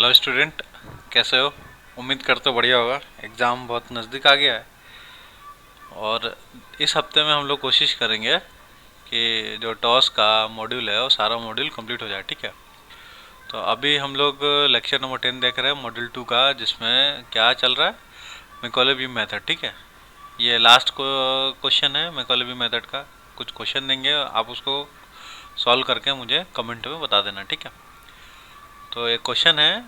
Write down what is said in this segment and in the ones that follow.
Hello student, कैसे हो? उम्मीद करते हो बढ़िया होगा। एग्ज़ाम बहुत नज़दीक आ गया है और इस हफ्ते में हम लोग कोशिश करेंगे कि जो टॉस का मॉड्यूल है वो सारा मॉड्यूल कंप्लीट हो जाए। ठीक है, तो अभी हम लोग लेक्चर नंबर 10 देख रहे हैं मॉड्यूल 2 का, जिसमें क्या चल रहा है, मैकॉले बीम मेथड। ठीक है, ये लास्ट को क्वेश्चन है मैकॉले बीम मेथड का। कुछ क्वेश्चन देंगे, आप उसको सॉल्व करके मुझे कमेंट में बता देना। ठीक है, तो एक क्वेश्चन है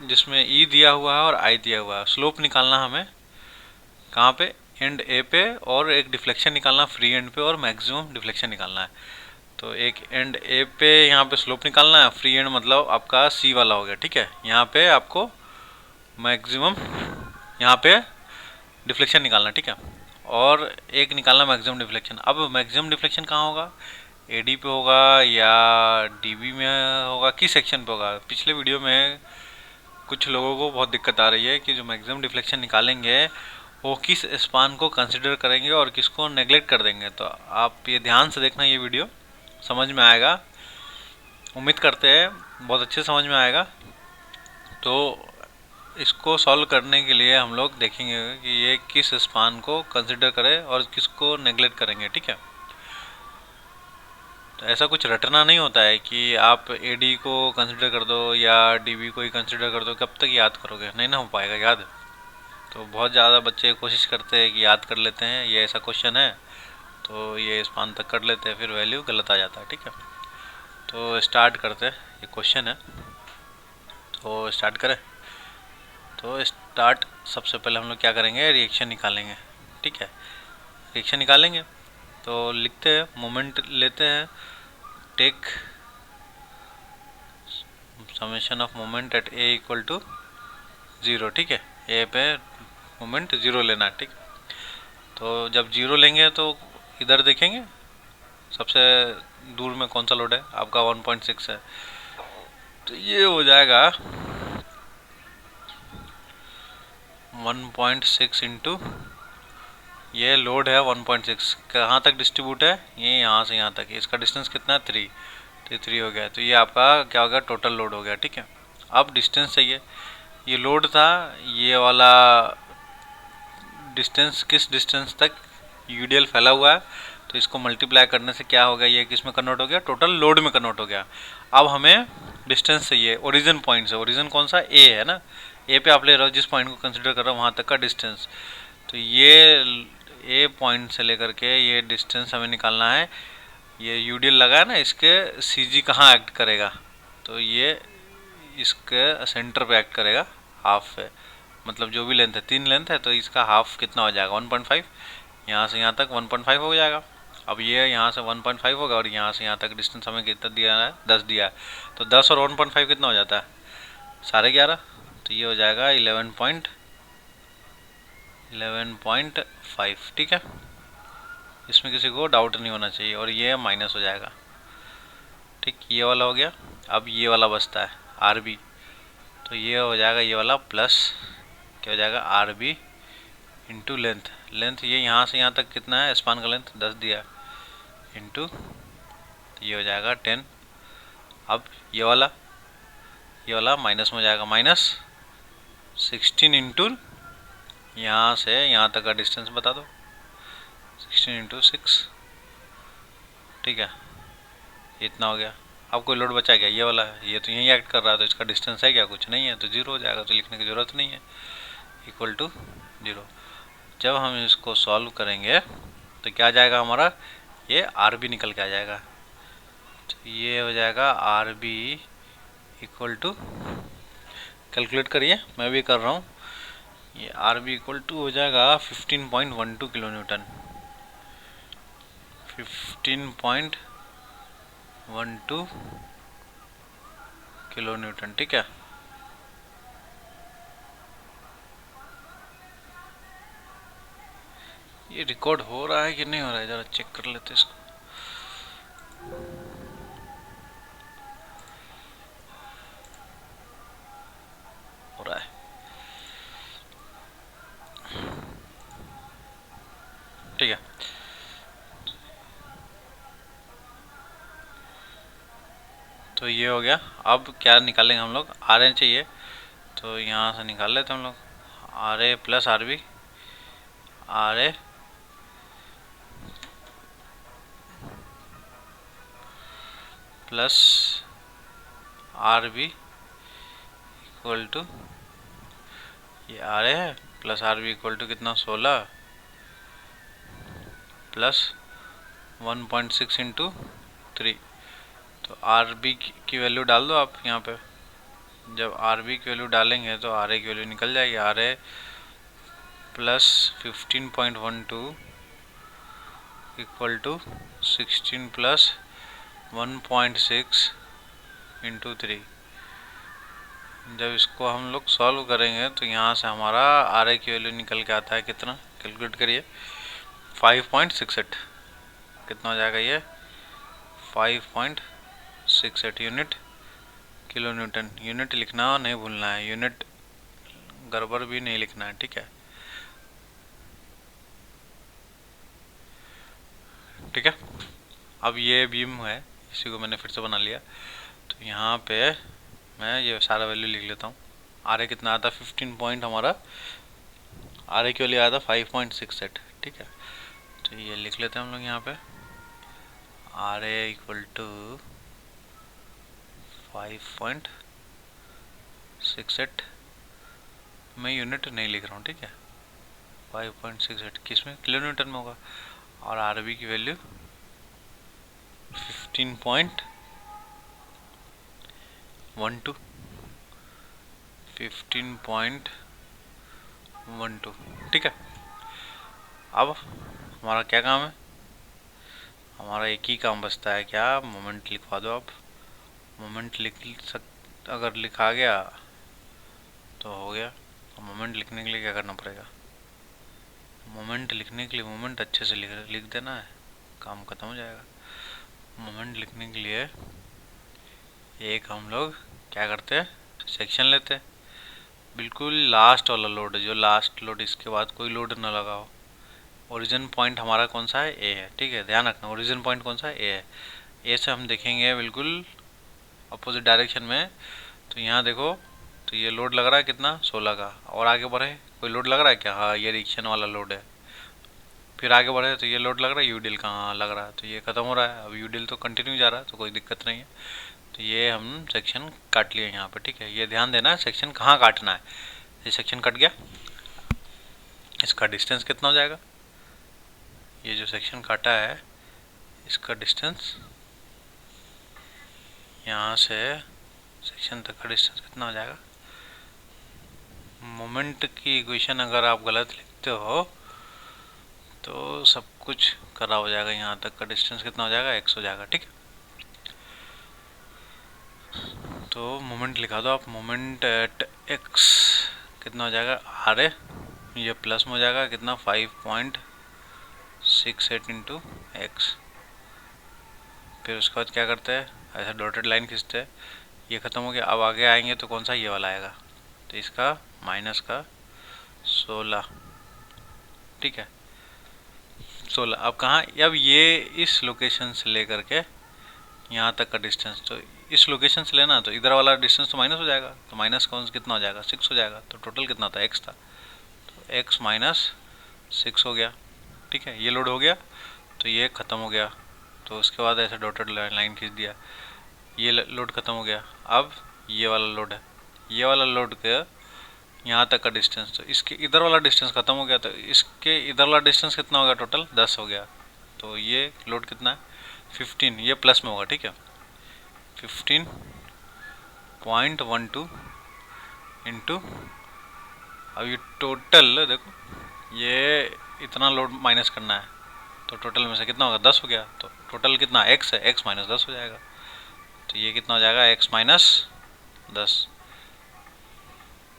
जिसमें ई दिया हुआ है और आई दिया हुआ है। स्लोप निकालना हमें कहाँ पे, एंड ए पे, और एक डिफ्लेक्शन निकालना फ्री एंड पे, और मैक्सिमम डिफ्लेक्शन निकालना है। तो एक एंड ए पे यहाँ पे स्लोप निकालना है, फ्री एंड मतलब आपका सी वाला हो गया। ठीक है, यहाँ पे आपको मैक्सिमम, यहाँ पे डिफ्लेक्शन निकालना। ठीक है, और एक निकालना मैक्सिमम डिफ्लेक्शन। अब मैक्सिमम डिफ्लेक्शन कहाँ होगा, एडी पे होगा या डीबी में होगा, किस सेक्शन पे होगा? पिछले वीडियो में कुछ लोगों को बहुत दिक्कत आ रही है कि जो मैक्सिमम डिफ्लेक्शन निकालेंगे वो किस स्पान को कंसिडर करेंगे और किसको नेग्लेक्ट कर देंगे। तो आप ये ध्यान से देखना, ये वीडियो समझ में आएगा, उम्मीद करते हैं बहुत अच्छे समझ में आएगा। तो इसको सॉल्व करने के लिए हम लोग देखेंगे कि ये किस स्पान को कंसिडर करें और किसको नेग्लेक्ट करेंगे। ठीक है, तो ऐसा कुछ रटना नहीं होता है कि आप एडी को कंसिडर कर दो या डीबी को ही कंसिडर कर दो, कब तक याद करोगे? नहीं ना हो पाएगा याद। तो बहुत ज़्यादा बच्चे कोशिश करते हैं कि याद कर लेते हैं, ये ऐसा क्वेश्चन है तो ये स्पान तक कर लेते हैं, फिर वैल्यू गलत आ जाता है। ठीक है, तो स्टार्ट करते हैं, ये क्वेश्चन है तो स्टार्ट करें। तो स्टार्ट, सबसे पहले हम लोग क्या करेंगे, रिएक्शन निकालेंगे। ठीक है, रिएक्शन निकालेंगे तो लिखते हैं, मोमेंट लेते हैं, take summation of moment at A equal to 0। ठीक है, ए पे मोमेंट 0 लेना है। ठीक, तो जब 0 लेंगे तो इधर देखेंगे सबसे दूर में कौन सा लोड है, आपका 1.6 है। तो ये हो जाएगा 1.6 इंटू, ये लोड है 1.6, कहाँ तक डिस्ट्रीब्यूट है, ये यहाँ से यहाँ तक, इसका डिस्टेंस कितना है 3, तो 3 हो गया। तो ये आपका क्या हो गया, टोटल लोड हो गया। ठीक है, अब डिस्टेंस चाहिए, ये लोड था, ये वाला डिस्टेंस किस डिस्टेंस तक यूडीएल फैला हुआ है, तो इसको मल्टीप्लाई करने से क्या हो गया, ये किस में कन्वर्ट हो गया, टोटल लोड में कन्वर्ट हो गया। अब हमें डिस्टेंस चाहिए ओरिजिन पॉइंट से, ओरिजिन कौन सा, ए है ना, ए पे आप ले रहे हो, जिस पॉइंट को कंसिडर कर रहे हो वहाँ तक का डिस्टेंस। तो ये ए पॉइंट से लेकर के ये डिस्टेंस हमें निकालना है। ये यूडीएल लगा है ना, इसके सीजी कहाँ एक्ट करेगा, तो ये इसके सेंटर पे एक्ट करेगा, हाफ पे, मतलब जो भी लेंथ है, 3 लेंथ है तो इसका हाफ कितना हो जाएगा 1.5, यहाँ से यहाँ तक 1.5 हो जाएगा। अब ये यहाँ से 1.5 होगा और यहाँ से यहाँ तक डिस्टेंस हमें कितना दिया है, 10 दिया है। तो 10 और 1.5 कितना हो जाता है, 11.5। तो ये हो जाएगा 11.5। ठीक है, इसमें किसी को डाउट नहीं होना चाहिए, और ये माइनस हो जाएगा। ठीक, ये वाला हो गया। अब ये वाला बचता है आर बी, तो ये हो जाएगा ये वाला प्लस, क्या हो जाएगा, R B into length. Length ये यहाँ से यहाँ तक कितना है, स्पान का लेंथ 10 दिया, इंटू, तो ये हो जाएगा 10। अब ये वाला माइनस में हो जाएगा, -16 इंटू, यहाँ से यहाँ तक का डिस्टेंस बता दो, 16 इंटू 6। ठीक है, इतना हो गया। अब कोई लोड बचा क्या, ये वाला है, ये तो यहीं एक्ट कर रहा है, तो इसका डिस्टेंस है क्या, कुछ नहीं है, तो 0 हो जाएगा, तो लिखने की ज़रूरत नहीं है, इक्वल टू 0। जब हम इसको सॉल्व करेंगे तो क्या आ जाएगा हमारा, ये आर बी निकल के आ जाएगा। तो ये हो जाएगा R B equal to, calculate करिए, मैं भी कर रहा हूँ, ये आर बी इक्वल टू हो जाएगा 15.12 किलो न्यूटन, 15.12 किलो न्यूटन। ठीक है, ये रिकॉर्ड हो रहा है कि नहीं हो रहा है, ज़रा चेक कर लेते इसको। हो रहा है, ठीक है। तो ये हो गया। अब क्या निकालेंगे हम लोग, आर ए चाहिए, तो यहाँ से निकाल लेते हम लोग R A plus R B, R A plus R B equal to, ये आर ए है plus R B equal to कितना 16 प्लस 1.6 इंटू 3। तो आर बी की वैल्यू डाल दो आप यहाँ पे। जब आर बी की वैल्यू डालेंगे तो आर ए की वैल्यू निकल जाएगी, R A plus 15.12 equal to 16 plus 1.6 into 3। जब इसको हम लोग सॉल्व करेंगे तो यहाँ से हमारा आर ए की वैल्यू निकल के आता है कितना, कैलकुलेट करिए, 5.68। कितना हो जाएगा ये, 5.68 यूनिट किलो न्यूटन। यूनिट लिखना नहीं भूलना है, यूनिट गड़बड़ भी नहीं लिखना है, ठीक है। ठीक है, अब ये बीम है, इसी को मैंने फिर से बना लिया। तो यहाँ पे मैं ये सारा वैल्यू लिख लेता हूँ। आर ए कितना आता है 15 पॉइंट, हमारा आर ए की वैल्यू आया था 5.68, ठीक है। तो ये लिख लेते हैं हम लोग यहाँ पे, आर ए इक्वल टू 5.68, मैं यूनिट नहीं लिख रहा हूँ, ठीक है। 5.68 किस में, किलो न्यूटन में होगा। और आर बी की वैल्यू 15.12, 15.12, ठीक है। अब हमारा क्या काम है, हमारा एक ही काम बचता है, क्या, मोमेंट लिखवा दो आप। मोमेंट अगर लिखा गया तो हो गया। तो मोमेंट लिखने के लिए क्या करना पड़ेगा, मोमेंट लिखने के लिए मोमेंट अच्छे से लिख देना है, काम खत्म हो जाएगा। मोमेंट लिखने के लिए एक हम लोग क्या करते हैं, सेक्शन लेते हैं, बिल्कुल लास्ट वाला लोड है, जो लास्ट लोड, इसके बाद कोई लोड ना लगा हो। ओरिजिन पॉइंट हमारा कौन सा है, ए है, ठीक है, ध्यान रखना ओरिजिन पॉइंट कौन सा है, ए है। ए से हम देखेंगे बिल्कुल अपोजिट डायरेक्शन में। तो यहाँ देखो, तो ये लोड लग रहा है कितना 16 का, और आगे बढ़े कोई लोड लग रहा है क्या, हाँ ये रिक्शन वाला लोड है। फिर आगे बढ़े तो ये लोड लग रहा है, यूडिल का, हाँ लग रहा है, तो ये खत्म हो रहा है। अब यूडिल तो कंटिन्यू जा रहा है, तो कोई दिक्कत नहीं है। तो ये हम सेक्शन काट लिए यहाँ पे, ठीक है। ये ध्यान देना है सेक्शन कहाँ काटना है। ये सेक्शन कट गया, इसका डिस्टेंस कितना हो जाएगा, ये जो सेक्शन काटा है इसका डिस्टेंस यहाँ से सेक्शन तक का डिस्टेंस कितना हो जाएगा। मोमेंट की इक्वेशन अगर आप गलत लिखते हो तो सब कुछ खराब हो जाएगा। यहाँ तक का डिस्टेंस कितना हो जाएगा, x हो जाएगा, ठीक है। तो मोमेंट लिखा दो आप, मोमेंट एट x कितना हो जाएगा, आर ए, ये प्लस में हो जाएगा कितना 5.68 इंटू एक्स। फिर उसके बाद क्या करते हैं, ऐसा डॉटेड लाइन खींचते हैं, ये ख़त्म हो गया। अब आगे आएंगे तो कौन सा, ये वाला आएगा, तो इसका माइनस का 16, ठीक है 16। अब कहाँ, अब ये इस लोकेशन से लेकर के यहाँ तक का डिस्टेंस, तो इस लोकेशन से लेना, तो इधर वाला डिस्टेंस तो माइनस हो जाएगा, तो माइनस कौन कितना हो जाएगा 6 हो जाएगा। तो टोटल कितना था, x था, तो x माइनस 6 हो गया, ठीक है। ये लोड हो गया तो ये ख़त्म हो गया, तो उसके बाद ऐसे डॉटेड लाइन खींच दिया, ये लोड ख़त्म हो गया। अब ये वाला लोड है, ये वाला लोड के यहाँ तक का डिस्टेंस, तो इसके इधर वाला डिस्टेंस ख़त्म हो गया, तो इसके इधर वाला डिस्टेंस कितना हो गया, टोटल 10 हो गया। तो ये लोड कितना है 15, ये प्लस में होगा, ठीक है 15.12 इंटू, अब ये टोटल देखो, ये इतना लोड माइनस करना है, तो टोटल में से कितना होगा 10 हो गया। तो टोटल कितना x है, x माइनस 10 हो जाएगा। तो ये कितना हो जाएगा, x माइनस 10,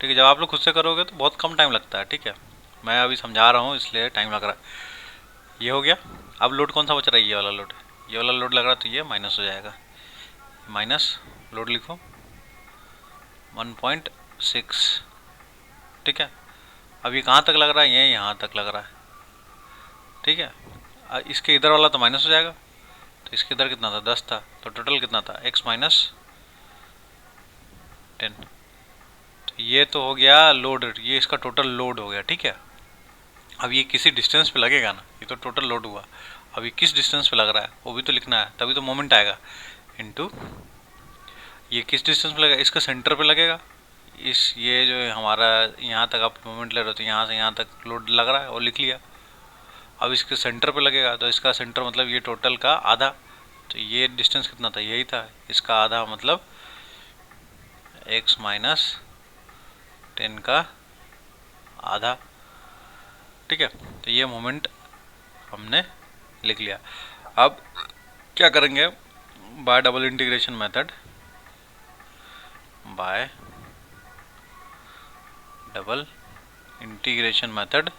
ठीक है। जब आप लोग खुद से करोगे तो बहुत कम टाइम लगता है, ठीक है, मैं अभी समझा रहा हूँ इसलिए टाइम लग रहा है। ये हो गया। अब लोड कौन सा बच रहा है, ये वाला लोड, ये वाला लोड लग रहा है, तो ये माइनस हो जाएगा, माइनस लोड लिखो 1.6, ठीक है। अब ये कहाँ तक लग रहा है, ये यहाँ तक लग रहा है, ठीक है। इसके इधर वाला तो माइनस हो जाएगा, तो इसके इधर कितना था 10 था, तो टोटल कितना था x माइनस 10। तो ये तो हो गया लोड, ये इसका टोटल लोड हो गया, ठीक है। अब ये किसी डिस्टेंस पे लगेगा ना, ये तो टोटल लोड हुआ। अब ये किस डिस्टेंस पे लग रहा है वो भी तो लिखना है, तभी तो मोमेंट आएगा। इनटू ये किस डिस्टेंस पे लगेगा, इसका सेंटर पे लगेगा। इस ये जो है हमारा यहाँ तक आप मोमेंट ले रहे हो, तो यहाँ से यहाँ तक लोड लग रहा है और लिख लिया। अब इसके सेंटर पे लगेगा, तो इसका सेंटर मतलब ये टोटल का आधा। तो ये डिस्टेंस कितना था, यही था, इसका आधा मतलब x माइनस 10 का आधा, ठीक है। तो ये मोमेंट हमने लिख लिया। अब क्या करेंगे, bye double integration method, bye double integration method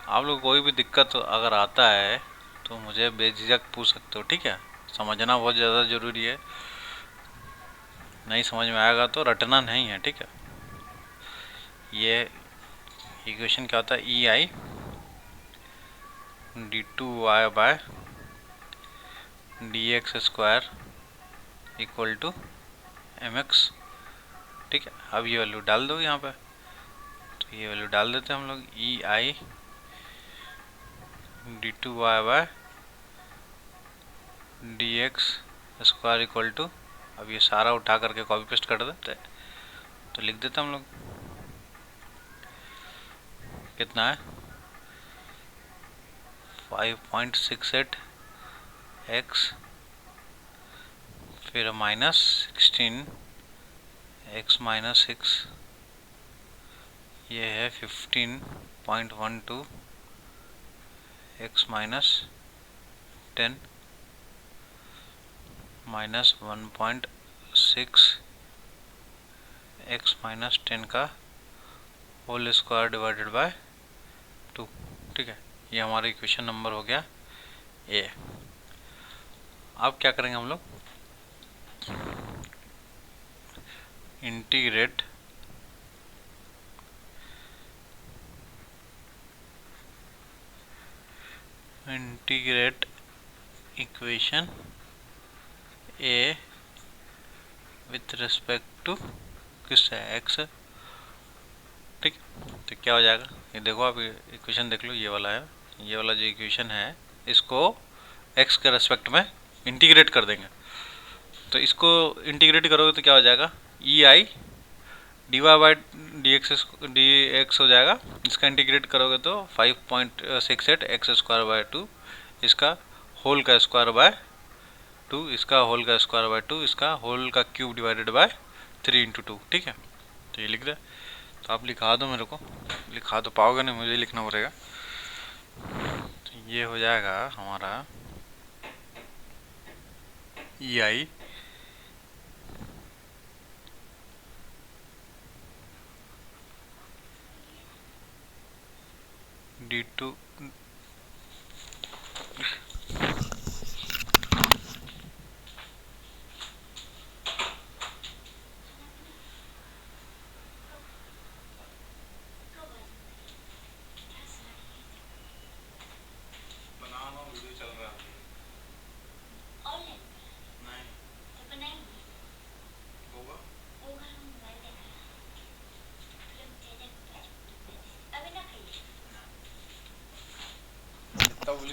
आप लोग कोई भी दिक्कत अगर आता है तो मुझे बेझिझक पूछ सकते हो, ठीक है। समझना बहुत ज़्यादा ज़रूरी है, नहीं समझ में आएगा तो रटना नहीं है, ठीक है। ये इक्वेशन क्या होता है, E I D two Y by D X square equal to M X, ठीक है। अब ये वैल्यू डाल दो यहाँ पे, तो ये वैल्यू डाल देते हैं हम लोग, E I D two Y by D X square equal to, अब ये सारा उठा करके कॉपी पेस्ट कर देते हैं, तो लिख देते हैं हम लोग, कितना है 5.68 एक्स, फिर माइनस 16 एक्स माइनस 6, ये है 15.12 x minus 10 minus 1.6 x minus 10 का होल स्क्वायर डिवाइडेड बाय 2, ठीक है। ये हमारा इक्वेशन नंबर हो गया ए। अब क्या करेंगे हम लोग, integrate equation A with respect to किस है, एक्स, ठीक। तो क्या हो जाएगा, ये देखो आप इक्वेशन देख लो, ये वाला है, ये वाला जो इक्वेशन है इसको एक्स के रेस्पेक्ट में इंटीग्रेट कर देंगे। तो इसको इंटीग्रेट करोगे तो क्या हो जाएगा, E I D Y by D X हो जाएगा। इसका इंटीग्रेट करोगे तो 5.68 एक्स स्क्वायर बाय 2, इसका होल का स्क्वायर बाय 2, इसका होल का स्क्वायर बाय 2, इसका होल का क्यूब डिवाइडेड बाय 3 इंटू 2, ठीक है। तो ये लिख दे, तो आप लिखा दो मेरे को, लिखा तो पाओगे नहीं, मुझे लिखना पड़ेगा। तो ये हो जाएगा हमारा ई आई डी टू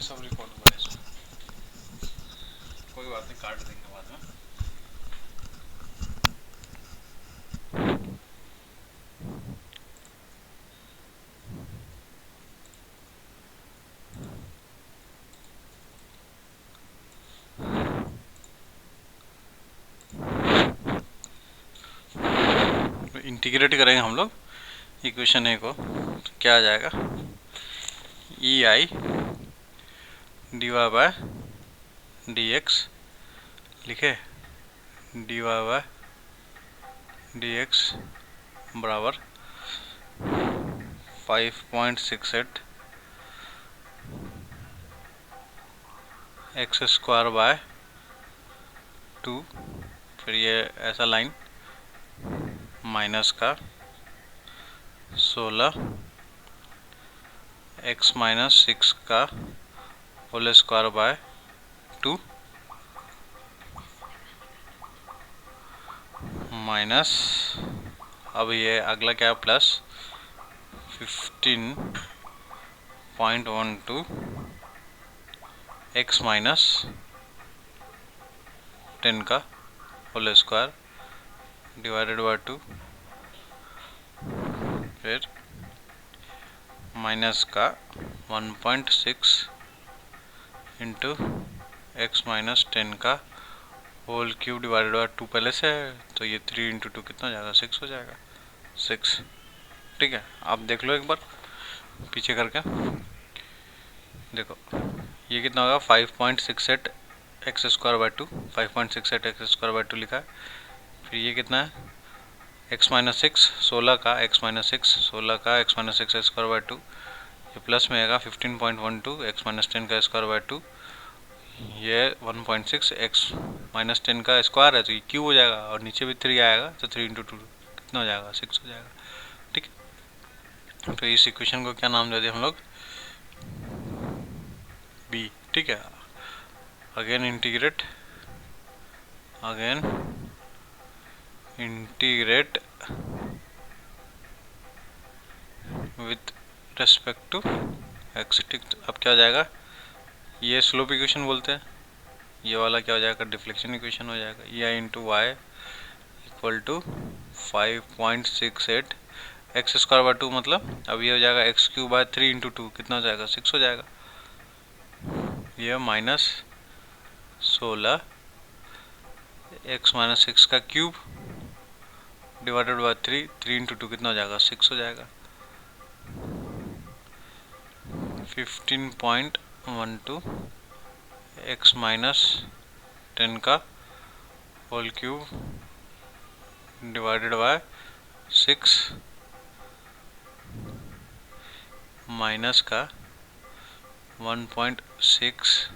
सब रिकॉर्ड हुआ है, कोई बात नहीं, काट देंगे बाद में। इंटीग्रेट करेंगे हम लोग इक्वेशन ए को, तो क्या आ जाएगा, E I D Y by D X, लिखे D Y by D X बराबर 5.68 एक्स स्क्वायर बाय 2, फिर ये ऐसा लाइन माइनस का 16 एक्स माइनस 6 का होल स्क्वायर बाय 2, माइनस, अब ये अगला क्या है, प्लस 15.12 x माइनस 10 का होल स्क्वायर डिवाइडेड बाय 2, फिर माइनस का 1.6 इंटू एक्स माइनस 10 का होल क्यूब डिवाइडेड बाय 2 पहले से है, तो ये 3 इंटू 2 कितना हो जाएगा, 6 हो जाएगा, 6। ठीक है, आप देख लो एक बार पीछे करके, देखो ये कितना होगा, 5.68 X square by 2, 5.68 X square by 2 लिखा है। फिर ये कितना है, एक्स माइनस 6, 16 का एक्स माइनस 6, 16 का एक्स माइनस 6 स्क्वायर बाय 2, ये प्लस में आएगा 15.12 एक्स माइनस 10 का स्क्वायर बाय 2, ये 1.6 एक्स माइनस 10 का स्क्वायर है तो ये क्यूब हो जाएगा, और नीचे भी 3 आएगा तो 3 इंटू 2 कितना हो जाएगा, 6 हो जाएगा। ठीक है, तो इस इक्वेशन को क्या नाम दे दिए हम लोग, बी। ठीक है, again integrate with respect to X. ठीक, अब क्या हो जाएगा, ये स्लोप इक्वेशन बोलते हैं, ये वाला क्या हो जाएगा, डिफ्लेक्शन इक्वेशन हो जाएगा, ये into Y equal to 5.68 X square by 2, मतलब अब ये हो जाएगा एक्स क्यूब बाय 3 इंटू 2 कितना हो जाएगा, 6 हो जाएगा। ये माइनस 16 एक्स माइनस 6 का क्यूब डिवाइडेड बाय 3, 3 इंटू 2 कितना हो जाएगा, 6 हो जाएगा। 15.12 एक्स माइनस 10 का whole cube divided by 6 minus का 1.6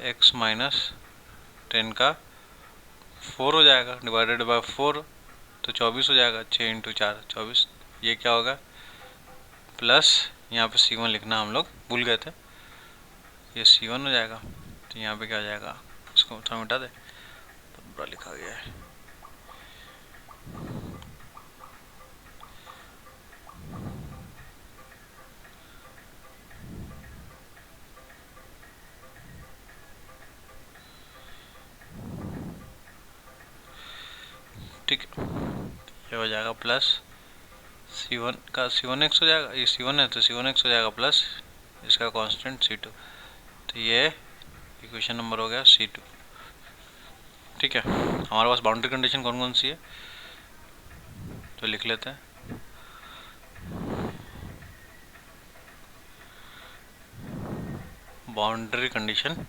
एक्स माइनस 10 का 4 हो जाएगा डिवाइडेड बाय 4, तो 24 हो जाएगा, 6 इंटू 4 24। ये क्या होगा, प्लस यहाँ पे C1 लिखना हम लोग भूल गए थे, ये C1 हो जाएगा, तो यहाँ पे क्या हो जाएगा, इसको थोड़ा मिटा दे, बहुत बुरा लिखा गया है। ठीक है, ये हो जाएगा प्लस C1 का C1x हो जाएगा, ये C1 है तो C1x हो जाएगा प्लस इसका कांस्टेंट C2, तो ये इक्वेशन नंबर हो गया C2। ठीक है, हमारे पास बाउंड्री कंडीशन कौन कौन सी है तो लिख लेते हैं। बाउंड्री कंडीशन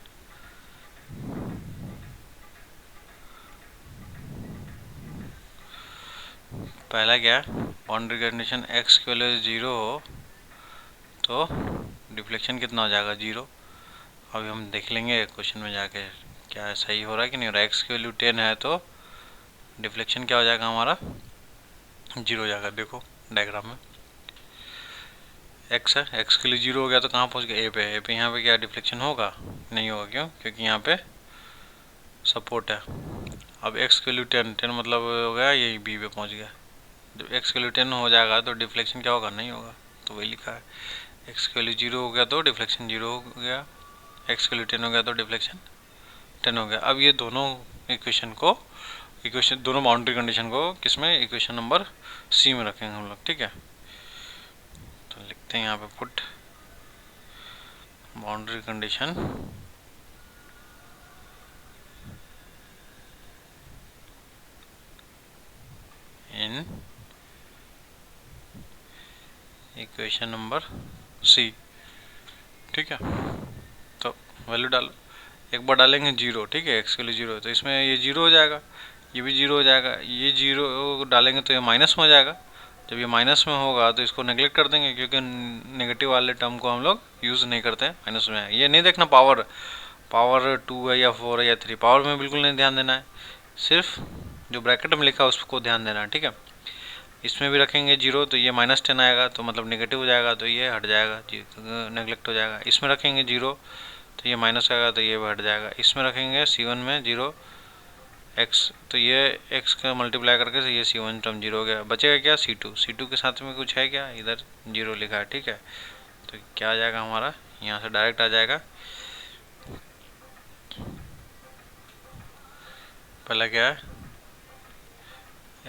पहला क्या है, बाउंड्री कंडीशन x की वैल्यू 0 हो तो डिफ्लेक्शन कितना हो जाएगा, 0। अभी हम देख लेंगे क्वेश्चन में जाके क्या है, सही हो रहा है कि नहीं हो रहा है। x की वैल्यू 10 है तो डिफ्लेक्शन क्या हो जाएगा हमारा, 0 हो जाएगा। देखो डायग्राम में x है, x के लिए 0 हो गया तो कहाँ पहुँच गया, a पे यहाँ पे क्या डिफ्लेक्शन होगा, नहीं होगा, क्यों, क्योंकि यहाँ पे सपोर्ट है। अब x की वैल्यू 10 मतलब हो गया यही b पे पहुँच गया, जब x की वैल्यू 10 हो जाएगा तो डिफ्लेक्शन क्या होगा, नहीं होगा, तो वही लिखा है, x की वैल्यू 0 हो गया तो डिफ्लेक्शन 0 हो गया, x की वैल्यू 10 हो गया तो डिफ्लेक्शन 10 हो गया। अब ये दोनों इक्वेशन दोनों बाउंड्री कंडीशन को किसमें, इक्वेशन नंबर C में रखेंगे हम लोग। ठीक है, तो लिखते हैं यहाँ पे put boundary condition in equation number C। ठीक है, तो वैल्यू डालो, एक बार डालेंगे 0, ठीक है, x के लिए 0 तो इसमें ये 0 हो जाएगा, ये भी 0 हो जाएगा, ये 0 डालेंगे तो ये माइनस में हो जाएगा, जब ये माइनस में होगा तो इसको नेगलेक्ट कर देंगे क्योंकि नेगेटिव वाले टर्म को हम लोग यूज़ नहीं करते हैं, माइनस में है। ये नहीं देखना पावर 2 है या 4 है या 3, पावर में बिल्कुल नहीं ध्यान देना है, सिर्फ जो ब्रैकेट में लिखा है उसको ध्यान देना है। ठीक है, इसमें भी रखेंगे 0 तो ये -10 आएगा तो मतलब नेगेटिव हो जाएगा तो ये हट जाएगा, नेगलेक्ट हो जाएगा। इसमें रखेंगे 0 तो ये माइनस आएगा तो ये हट जाएगा। इसमें रखेंगे C1 में 0 एक्स, तो ये एक्स का मल्टीप्लाई करके ये C1 टर्म जीरो हो गया। बचेगा क्या, C2 के साथ में कुछ है क्या, इधर जीरो लिखा है, ठीक है। तो क्या आ जाएगा हमारा, यहाँ से डायरेक्ट आ जाएगा। पहला क्या है,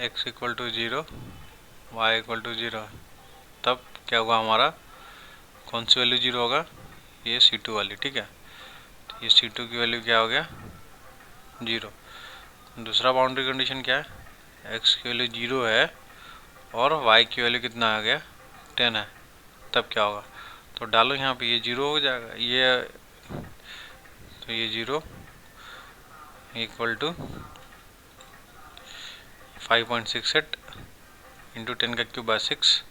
x equal to zero, Y equal to zero. तब क्या होगा हमारा, कौन सी वैल्यू जीरो होगा, ये C2 वाली, ठीक है। तो ये C2 की वैल्यू क्या हो गया, जीरो। दूसरा बाउंड्री कंडीशन क्या है, x की वैल्यू जीरो है और y की वैल्यू कितना आ गया, 10 है। तब क्या होगा, तो डालो यहाँ पे, ये जीरो हो जाएगा, ये तो ये जीरो इक्वल टू 5.68 इंटू 10 का क्यूब बाय 6,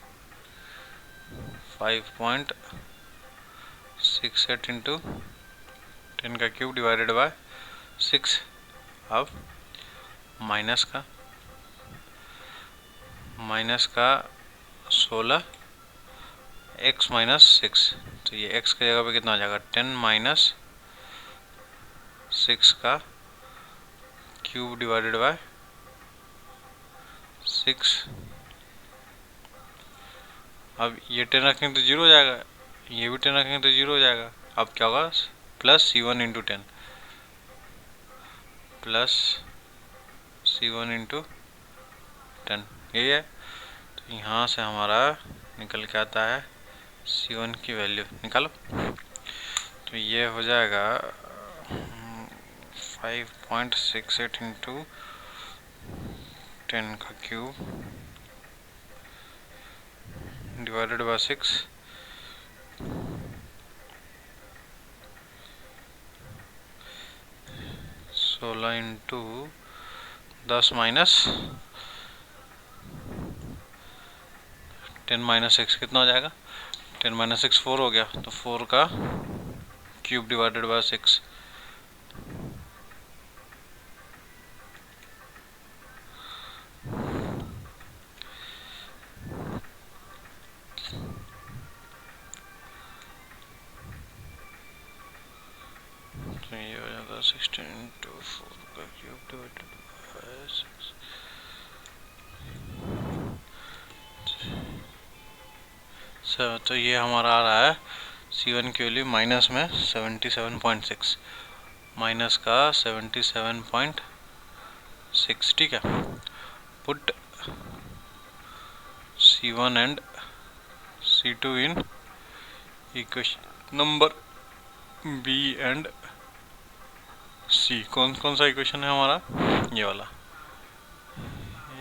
5.68 इंटू 10 का क्यूब डिवाइडेड बाय 6। अब माइनस का 16 x माइनस 6, तो ये x की जगह पे कितना आ जाएगा, 10 माइनस 6 का क्यूब डिवाइडेड बाय 6। अब ये 10 रखेंगे तो जीरो हो जाएगा, ये भी 10 रखेंगे तो जीरो हो जाएगा। अब क्या होगा, plus C1 into 10, plus C1 into 10, यही है। तो यहाँ से हमारा निकल के आता है C1 की वैल्यू, निकालो। तो ये हो जाएगा 5.68 इंटू 10 का cube divided by 6, 16 into 10 minus 10 minus 6 कितना हो जाएगा, 10 माइनस 6 4 हो गया, तो 4 का क्यूब डिवाइडेड बाय 6। तो ये हो जाता है 16 इंटू 4 का क्यूब डिवाइडेड बाय 6। तो ये हमारा आ रहा है C1 की वैल्यू माइनस में 77.6, माइनस का 77.6, ठीक है। Put C1 and C2 in equation number B and C। कौन कौन सा इक्वेशन है हमारा, ये वाला,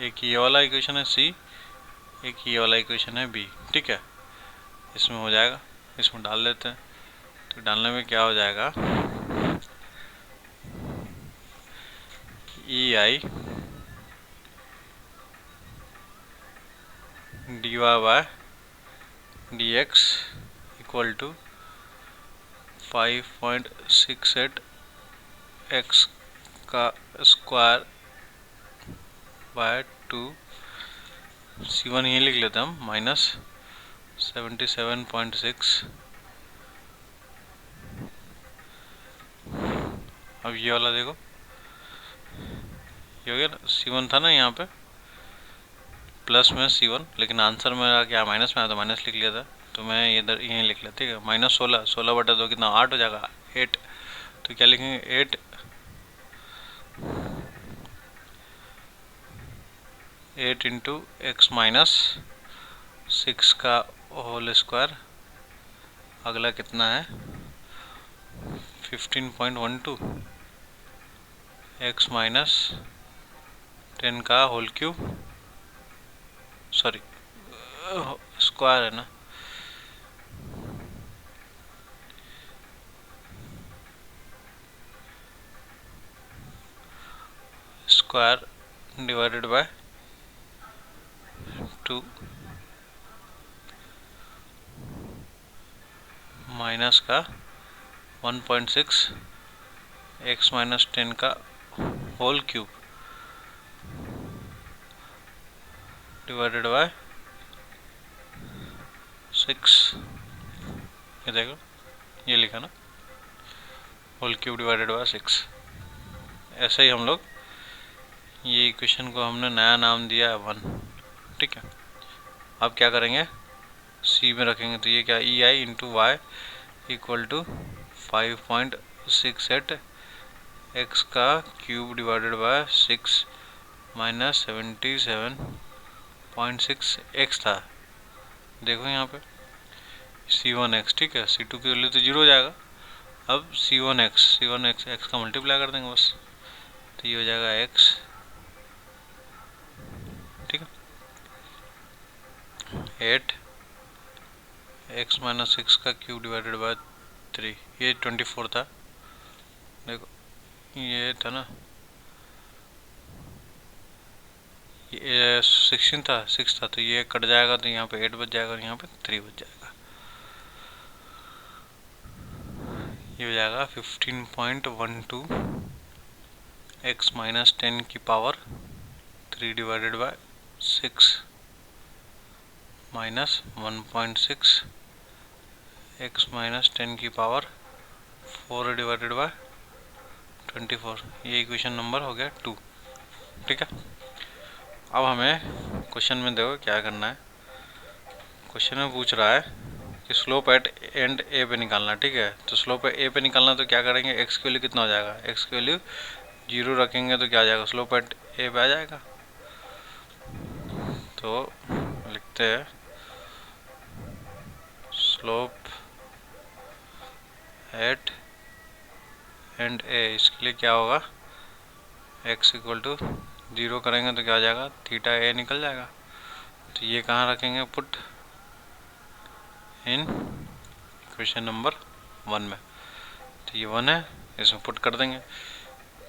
एक ये वाला इक्वेशन है C, एक ये वाला इक्वेशन है B, ठीक है। इसमें हो जाएगा, इसमें डाल देते हैं। तो डालने में क्या हो जाएगा, EI dy by dx equal to 5.68 x का स्क्वायर बाय 2, C1 यही लिख लेते हैं हम, माइनस 77.6। अब ये वाला देखो, ये हो गया ना, C1 था ना यहाँ पे प्लस में C1, लेकिन आंसर मेरा क्या माइनस में आया, तो माइनस लिख लिया था, तो मैं इधर यहीं लिख लिया, ठीक है। माइनस 16 बटा 2 कितना, 8 हो जाएगा, 8। तो क्या लिखेंगे, 8 इंटू एक्स माइनस 6 का होल स्क्वायर, अगला कितना है 15.12 एक्स माइनस 10 का होल क्यूब, सॉरी स्क्वायर है ना, स्क्वायर डिवाइडेड बाय 2 माइनस का 1.6 एक्स माइनस 10 का होल क्यूब डिवाइडेड बाय 6। ये देखो, ये लिखा ना, होल क्यूब डिवाइडेड बाय 6। ऐसे ही हम लोग ये इक्वेशन को हमने नया नाम दिया है 1, ठीक है। अब क्या करेंगे, सी में रखेंगे तो ये क्या E I into Y equal to 5.68 X का cube divided by 6 minus 77.6 X था। देखो यहाँ पे C1x, ठीक है। C2 की वैल्यू तो 0 हो जाएगा। अब C1x x का मल्टीप्लाई कर देंगे बस, तो ये हो जाएगा x, ठीक है। 8 x माइनस 6 का क्यूब डिवाइडेड बाय 3, ये 24 था। देखो ये था ना, ये 16 था, 6 था, तो ये कट जाएगा तो यहाँ पे 8 बच जाएगा और यहाँ पे 3 बच जाएगा। ये हो जाएगा 15.12 x माइनस 10 की power 3 divided by 6 minus 1.6 x minus 10 की पावर 4 डिवाइडेड बाय 24। ये इक्वेशन नंबर हो गया 2, ठीक है। अब हमें क्वेश्चन में देखो क्या करना है। क्वेश्चन में पूछ रहा है कि स्लोप एट एंड ए पे निकालना, ठीक है। तो स्लोप ए पे निकालना तो क्या करेंगे, एक्स की वैल्यू कितना हो जाएगा, एक्स की वैल्यू 0 रखेंगे तो क्या आ जाएगा, स्लोप एट ए पे आ जाएगा। तो लिखते हैं स्लोप एट एंड ए, इसके लिए क्या होगा, x इक्वल टू 0 करेंगे तो क्या आ जाएगा, थीटा ए निकल जाएगा। तो ये कहाँ रखेंगे, पुट इन इक्वेशन नंबर 1 में। तो ये 1 है, इसमें पुट कर देंगे।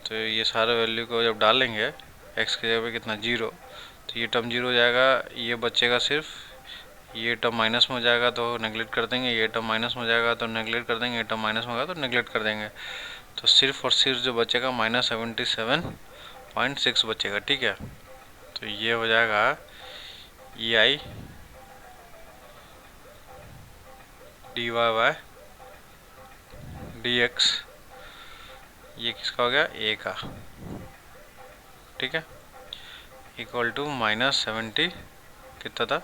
तो ये सारे वैल्यू को जब डालेंगे x की जगह पे कितना 0, तो ये टर्म 0 हो जाएगा, ये बचेगा सिर्फ, ये टर्म माइनस में हो जाएगा तो नेगलेक्ट कर देंगे, ये टर्म माइनस में हो जाएगा तो नेगलेक्ट कर देंगे, ये टर्म माइनस में होगा तो नेगलेक्ट कर देंगे। तो सिर्फ और सिर्फ जो बचेगा माइनस 77.6 बचेगा, ठीक है। तो ये हो जाएगा E I D Y by D X, ये किसका हो गया, ए का, ठीक है, इक्वल टू माइनस 70 कितना था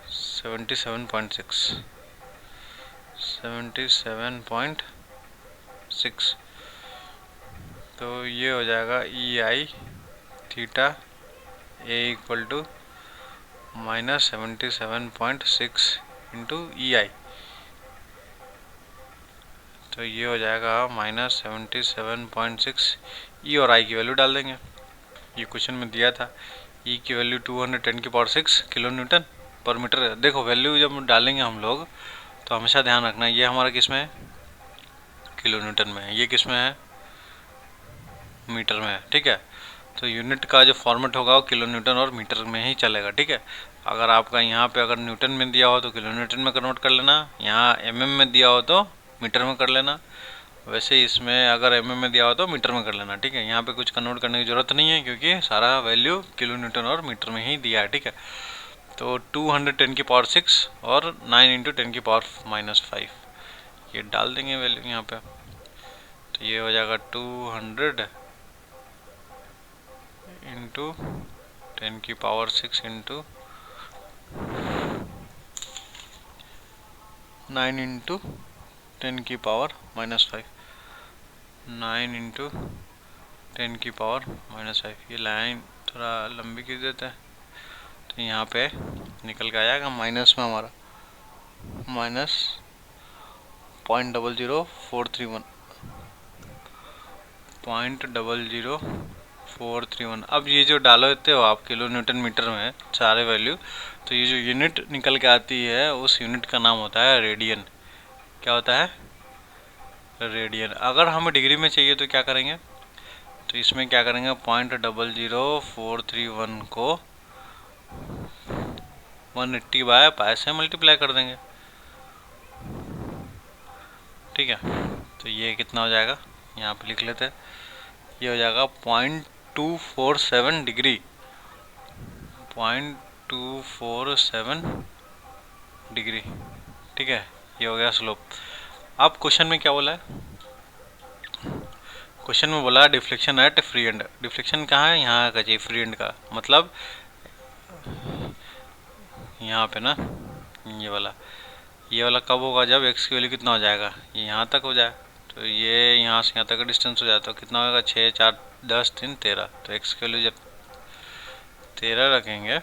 77.6। तो ये हो जाएगा E I theta A equal to minus 77.6 into E I. तो ये हो जाएगा माइनस 77.6, ई और आई की वैल्यू डाल देंगे। ये क्वेश्चन में दिया था ई की वैल्यू 210 की पावर 6 किलो न्यूटन पर मीटर। देखो वैल्यू जब डालेंगे हम लोग तो हमेशा ध्यान रखना ये हमारा किस में है, किलो न्यूटन में है, ये किस में है, मीटर में है, ठीक है। तो यूनिट का जो फॉर्मेट होगा वो किलो न्यूटन और मीटर में ही चलेगा, ठीक है। अगर आपका यहाँ पे अगर न्यूटन में दिया हो तो किलो न्यूटन में कन्वर्ट कर लेना, यहाँ एमएम में दिया हो तो मीटर में कर लेना, वैसे इसमें अगर एमएम में दिया हो तो मीटर में कर लेना, ठीक है। यहाँ पे कुछ कन्वर्ट करने की ज़रूरत नहीं है क्योंकि सारा वैल्यू किलो न्यूटन और मीटर में ही दिया है, ठीक है। तो 210 की पावर 6 और 9 इंटू 10 की पावर -5 ये डाल देंगे वैल्यू यहाँ पे। तो ये हो जाएगा 200 इंटू 10 की पावर 6 इंटू 9 इंटू 10 की पावर -5, 9 इंटू 10 की पावर -5। ये लाइन थोड़ा लंबी कर देते हैं तो यहाँ पे निकल के आ जाएगा माइनस में हमारा -0.00431। अब ये जो डालो देते हो आप किलो न्यूटन मीटर में सारे वैल्यू, तो ये जो यूनिट निकल के आती है उस यूनिट का नाम होता है रेडियन। क्या होता है, रेडियन। अगर हमें डिग्री में चाहिए तो क्या करेंगे, तो इसमें क्या करेंगे 0.00431 को 180 बाय पाई से मल्टीप्लाई कर देंगे, ठीक है। तो ये कितना हो जाएगा, यहाँ पे लिख लेते हैं, ये हो जाएगा 0.247 डिग्री, 0.247 डिग्री, ठीक है। ये हो गया स्लोप। अब क्वेश्चन में क्या बोला है, क्वेश्चन में बोला deflection at free and. Deflection कहाँ है? यहाँ का चाहिए फ्री एंड का, मतलब यहाँ पे ना, ये वाला कब होगा? जब एक्स की वैल्यू कितना हो जाएगा, ये यहाँ तक हो जाए। तो ये यहाँ से यहाँ तक का डिस्टेंस हो जाए तो कितना होगा? 6 4 10 3 13। तो एक्स की वैल्यू जब 13 रखेंगे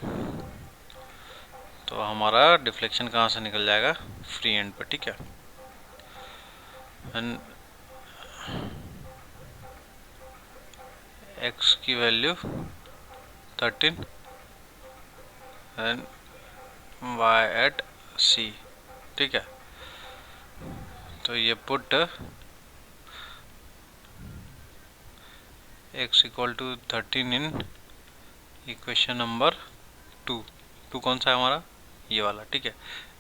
तो हमारा डिफ्लेक्शन कहाँ से निकल जाएगा? फ्री एंड पर, ठीक है। एक्स की value 13 and Y at C, ठीक है। तो ये put x equal to 13 in equation number 2। 2 कौन सा है हमारा? ये वाला, ठीक है।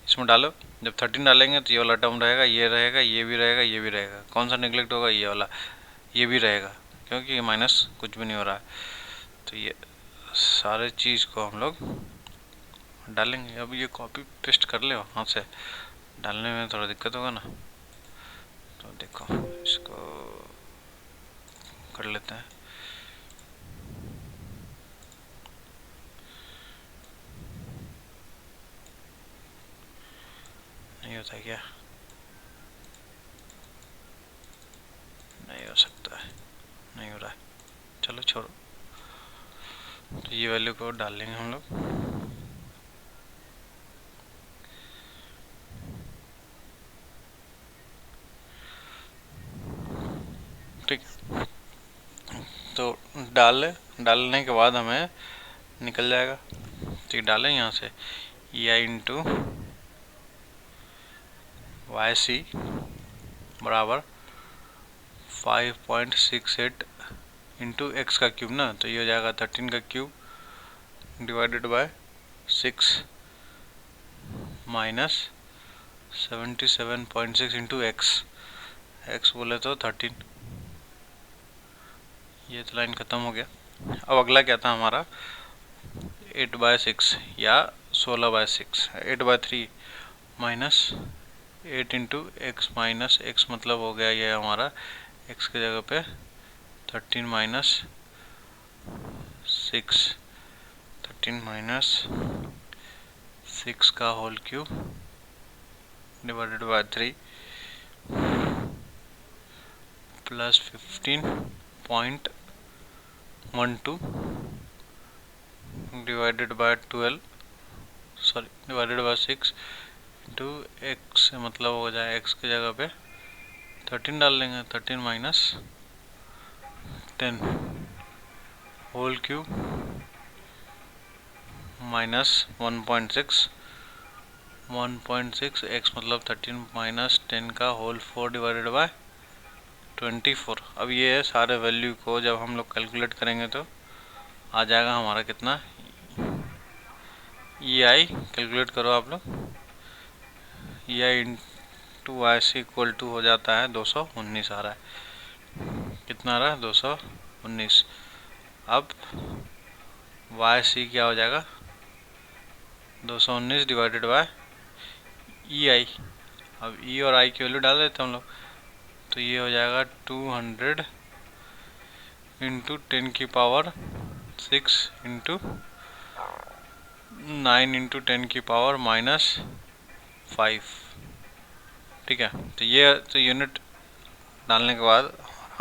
इसमें डालो, जब 13 डालेंगे तो ये वाला टर्म रहेगा, ये रहेगा, ये भी रहेगा, ये भी रहेगा। कौन सा निगलेक्ट होगा? ये वाला, ये भी रहेगा, क्योंकि ये माइनस कुछ भी नहीं हो रहा है। तो ये सारे चीज़ को हम लोग डालेंगे। अब ये कॉपी पेस्ट कर ले, हाथ से डालने में थोड़ा दिक्कत होगा ना। तो देखो इसको कर लेते हैं। नहीं होता क्या? नहीं हो सकता है, नहीं हो रहा है, चलो छोड़ो। तो ये वैल्यू को डाल लेंगे हम लोग। ठीक, तो डालने के बाद हमें निकल जाएगा। ठीक, डालें यहाँ से ई आई इंटू वाई सी बराबर 5.68 इंटू एक्स का क्यूब ना। तो ये हो जाएगा 13 का cube divided by 6 minus 77.6 into x. X बोले तो 13। ये तो लाइन ख़त्म हो गया। अब अगला क्या था हमारा? 8/6 या 16/6, 8/3 minus 8 into x minus x, मतलब हो गया ये हमारा एक्स की जगह पे 13 माइनस 6, 13 माइनस 6 का whole cube divided by 3 plus 15.12 divided by 12, sorry divided by 6 into X, मतलब हो जाए एक्स की जगह पे 13 डाल लेंगे। 13 minus 10 whole cube minus 1.6 X, मतलब 13 माइनस 10 का होल 4 डिवाइडेड बाय 24। अब ये सारे वैल्यू को जब हम लोग कैलकुलेट करेंगे तो आ जाएगा हमारा कितना? ई आई कैलकुलेट करो आप लोग। E I into Y C equal to हो जाता है 219 आ रहा है। कितना आ रहा है? 219। अब वाई सी क्या हो जाएगा? 219 डिवाइडेड बाय ई आई। अब ई और आई की वैल्यू डाल देते हैं हम लोग। तो ये हो जाएगा 200 इंटू 10 की पावर 6 इंटू 9 इंटू 10 की पावर माइनस 5, ठीक है। तो ये तो यूनिट डालने के बाद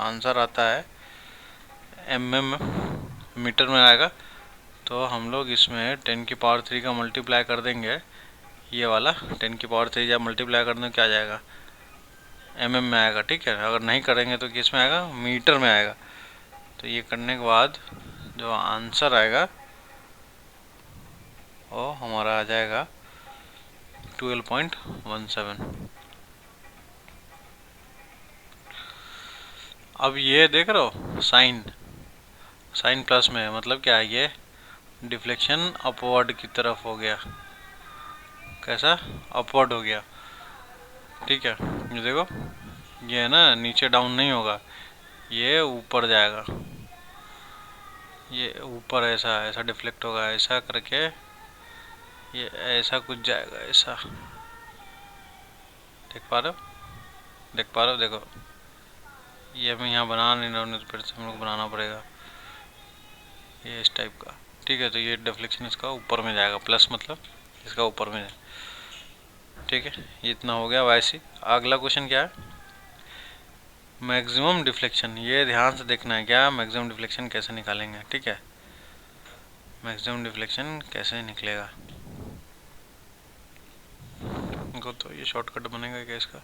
आंसर आता है mm, मीटर में आएगा। तो हम लोग इसमें 10 की पावर 3 का मल्टीप्लाई कर देंगे। ये वाला 10 की पावर 3 जब मल्टीप्लाई कर देंगे क्या आ जाएगा? mm में आएगा, ठीक है। अगर नहीं करेंगे तो किस में आएगा? मीटर में आएगा। तो ये करने के बाद जो आंसर आएगा वो हमारा आ जाएगा 12.17। अब ये देख रहे हो साइन प्लस में है, मतलब क्या है? ये डिफ्लेक्शन अपवर्ड की तरफ हो गया। कैसा? अपवर्ड हो गया, ठीक है। ये देखो, ये है ना, नीचे डाउन नहीं होगा, ये ऊपर जाएगा। ये ऊपर ऐसा ऐसा डिफ्लेक्ट होगा, ऐसा करके ये ऐसा कुछ जाएगा, ऐसा। देख पा रहे हो? देखो, ये मैं यहाँ बना नहीं रहा हूँ, तो फिर से हम लोग बनाना पड़ेगा ये इस टाइप का। ठीक है, तो ये डिफ्लेक्शन इसका ऊपर में जाएगा, प्लस मतलब इसका ऊपर में जाए। ठीक है, ये इतना हो गया वैसे। अगला क्वेश्चन क्या है, मैक्सिमम डिफ्लेक्शन। ये ध्यान से देखना है क्या, मैक्सिमम डिफ्लेक्शन कैसे निकालेंगे। ठीक है, मैक्सिमम डिफ्लेक्शन कैसे निकलेगा, इनको तो ये शॉर्टकट बनेगा क्या इसका।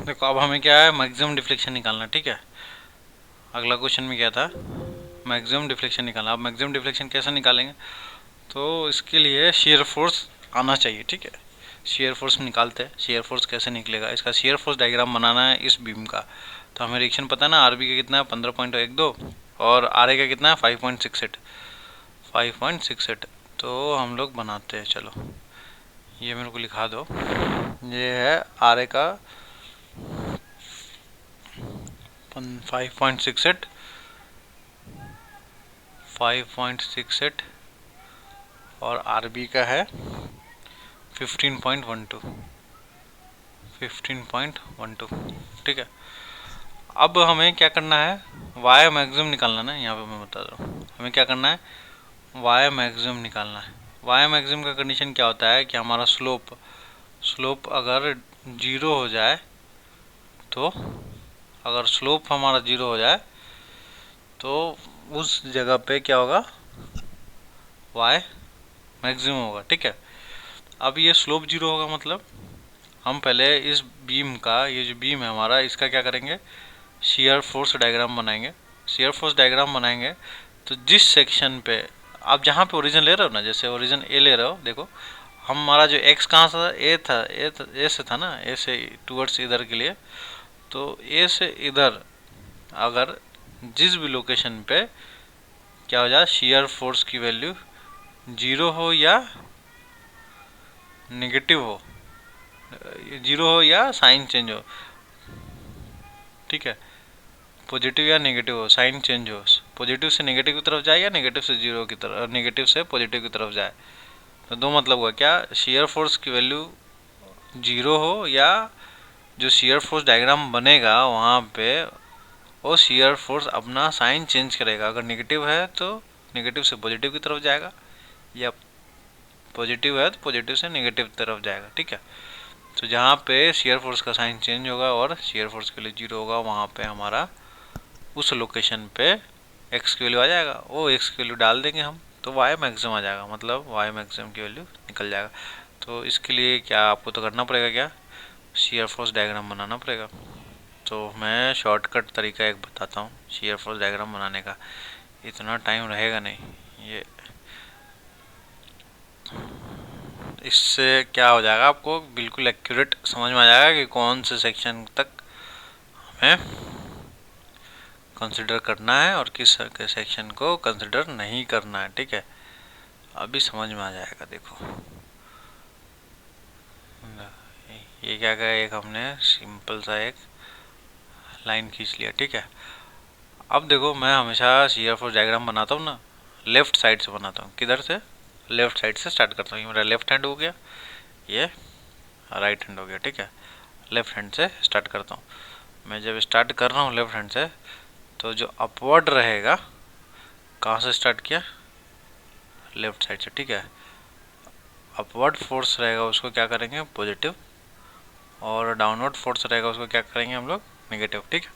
देखो अब हमें क्या है, मैक्सिमम डिफ्लेक्शन निकालना। ठीक है, अगला क्वेश्चन में क्या था, मैक्सिमम डिफ्लेक्शन निकालना। अब मैक्सिमम डिफ्लेक्शन कैसे निकालेंगे, तो इसके लिए शेयर फोर्स आना चाहिए। ठीक है, शेयर फोर्स निकालते हैं। शेयर फोर्स कैसे निकलेगा, इसका शेयर फोर्स डायग्राम बनाना है इस बीम का। तो हमें रिएक्शन पता है ना, आरबी का कितना है 15.12 और आर ए का कितना है 5.68। तो हम लोग बनाते हैं, चलो ये मेरे को लिखा दो। ये है आर ए का 5.68 और आर बी का है 15.12। ठीक है, अब हमें क्या करना है, वाई मैक्सिमम निकालना ना। यहाँ पे मैं बता रहा हूँ हमें क्या करना है, वाई मैक्सिमम निकालना है। वाई मैक्सिमम का कंडीशन क्या होता है कि हमारा स्लोप अगर जीरो हो जाए, तो अगर स्लोप हमारा जीरो हो जाए तो उस जगह पे क्या होगा, वाई मैक्सिमम होगा। ठीक है, अब ये स्लोप जीरो होगा मतलब हम पहले इस बीम का, ये जो बीम है हमारा, इसका क्या करेंगे, शियर फोर्स डायग्राम बनाएंगे। शियर फोर्स डायग्राम बनाएंगे तो जिस सेक्शन पे आप जहाँ पे ओरिजिन ले रहे हो ना, जैसे ओरिजिन ए ले रहे हो, देखो हमारा जो एक्स कहाँ से था, ए से था ना, ए से टूवर्ड्स इधर के लिए। तो ए से इधर अगर जिस भी लोकेशन पे क्या हो जाए, शियर फोर्स की वैल्यू जीरो हो या नेगेटिव हो, जीरो हो या साइन चेंज हो। ठीक है, पॉजिटिव या नेगेटिव हो, साइन चेंज हो, पॉजिटिव से नेगेटिव की तरफ जाए या नेगेटिव से जीरो की तरफ, नेगेटिव से पॉजिटिव की तरफ जाए। तो दो मतलब हुआ क्या, शियर फोर्स की वैल्यू जीरो हो या जो शियर फोर्स डायग्राम बनेगा वहाँ पे वो शियर फोर्स अपना साइन चेंज करेगा। अगर नेगेटिव है तो नेगेटिव से पॉजिटिव की तरफ जाएगा, या पॉजिटिव है तो पॉजिटिव से नेगेटिव तरफ जाएगा। ठीक है, तो जहाँ पे शियर फोर्स का साइन चेंज होगा और शियर फोर्स के लिए 0 होगा, वहाँ पे हमारा उस लोकेशन पे एक्स की वैल्यू आ जाएगा। वो एक्स की वैल्यू डाल देंगे हम, तो वाई मैक्सिमम आ जाएगा, मतलब वाई मैक्सिमम की वैल्यू निकल जाएगा। तो इसके लिए क्या आपको तो करना पड़ेगा, क्या शियर फोर्स डायग्राम बनाना पड़ेगा। तो मैं शॉर्टकट तरीका एक बताता हूँ शियर फोर्स डायग्राम बनाने का, इतना टाइम रहेगा नहीं ये। इससे क्या हो जाएगा, आपको बिल्कुल एक्यूरेट समझ में आ जाएगा कि कौन से सेक्शन तक हमें कंसिडर करना है और किस सेक्शन को कंसिडर नहीं करना है। ठीक है, अभी समझ में आ जाएगा। देखो ये क्या कहा, एक हमने सिंपल सा एक लाइन खींच लिया। ठीक है, अब देखो मैं हमेशा शियर फोर्स डायग्राम बनाता हूँ ना, लेफ्ट साइड से बनाता हूँ। किधर से? लेफ्ट साइड से स्टार्ट करता हूँ। ये मेरा लेफ्ट हैंड हो गया, ये राइट हैंड हो गया। ठीक है, लेफ्ट हैंड से स्टार्ट करता हूँ। मैं जब स्टार्ट कर रहा हूँ लेफ्ट हैंड से, तो जो अपवर्ड रहेगा, कहाँ से स्टार्ट किया? लेफ्ट साइड से। ठीक है, अपवर्ड फोर्स रहेगा उसको क्या करेंगे? पॉजिटिव, और डाउनवर्ड फोर्स रहेगा उसको क्या करेंगे हम लोग? नेगेटिव। ठीक है,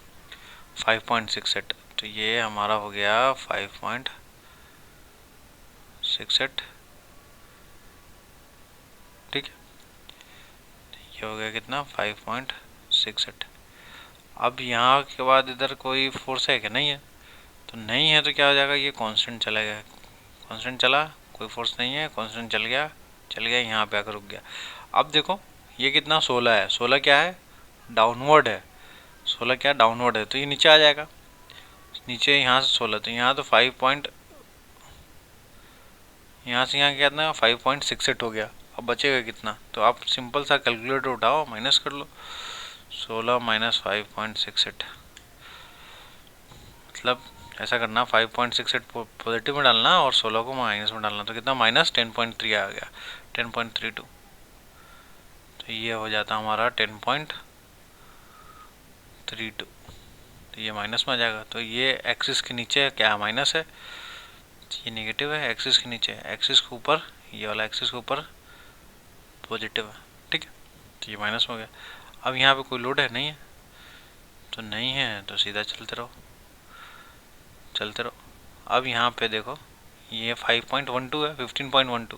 5.68, तो ये हमारा हो गया 5.68। ठीक है, ये हो गया कितना? 5.68। अब यहाँ के बाद इधर कोई फोर्स है कि नहीं है? तो नहीं है, तो क्या हो जाएगा? ये कांस्टेंट चला गया, कांस्टेंट चला, कोई फोर्स नहीं है, कांस्टेंट चल गया, यहाँ पे आकर रुक गया। अब देखो ये कितना? 16 है। 16 क्या है? डाउनवर्ड है। 16 क्या? डाउनवर्ड है, तो ये नीचे आ जाएगा। नीचे यहाँ से 16, तो यहाँ तो 5 पॉइंट, यहाँ से यहाँ कितना? 5.68 हो गया। अब बचेगा कितना? तो आप सिंपल सा कैलकुलेटर उठाओ, माइनस कर लो। 16 माइनस 5.68, मतलब ऐसा करना, 5.68 पॉजिटिव में डालना और 16 को माइनस में डालना, तो कितना? माइनस 10.3 आ गया, 10.32। तो ये हो जाता हमारा 10.32, तो ये माइनस में आ जाएगा। तो ये एक्सिस के नीचे क्या माइनस है, ये नेगेटिव है। एक्सिस के नीचे, एक्सिस के ऊपर, ये वाला एक्सिस के ऊपर पॉजिटिव है। ठीक है, तो ये माइनस हो गया। अब यहाँ पे कोई लोड है? नहीं है, तो नहीं है तो सीधा चलते रहो, चलते रहो। अब यहाँ पे देखो ये 5.12 है, 15.12,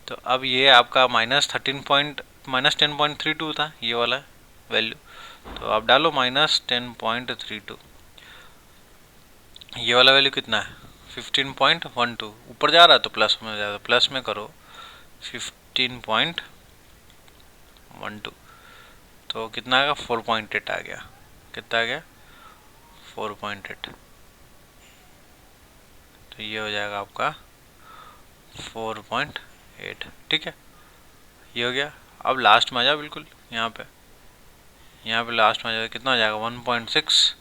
तो अब ये आपका माइनस 10.32 था ये वाला वैल्यू, तो आप डालो माइनस 10.32। ये वाला वैल्यू कितना है? 15.12। ऊपर जा रहा है तो प्लस में जा रहा है, प्लस में करो 15.12, तो कितना आ गया? 4.8 आ गया। कितना आ गया? 4.8। तो ये हो जाएगा आपका 4.8। ठीक है, ये हो गया। अब लास्ट में आ जाओ, बिल्कुल यहाँ पे लास्ट में आ जाओ, कितना हो जाएगा? 1.6।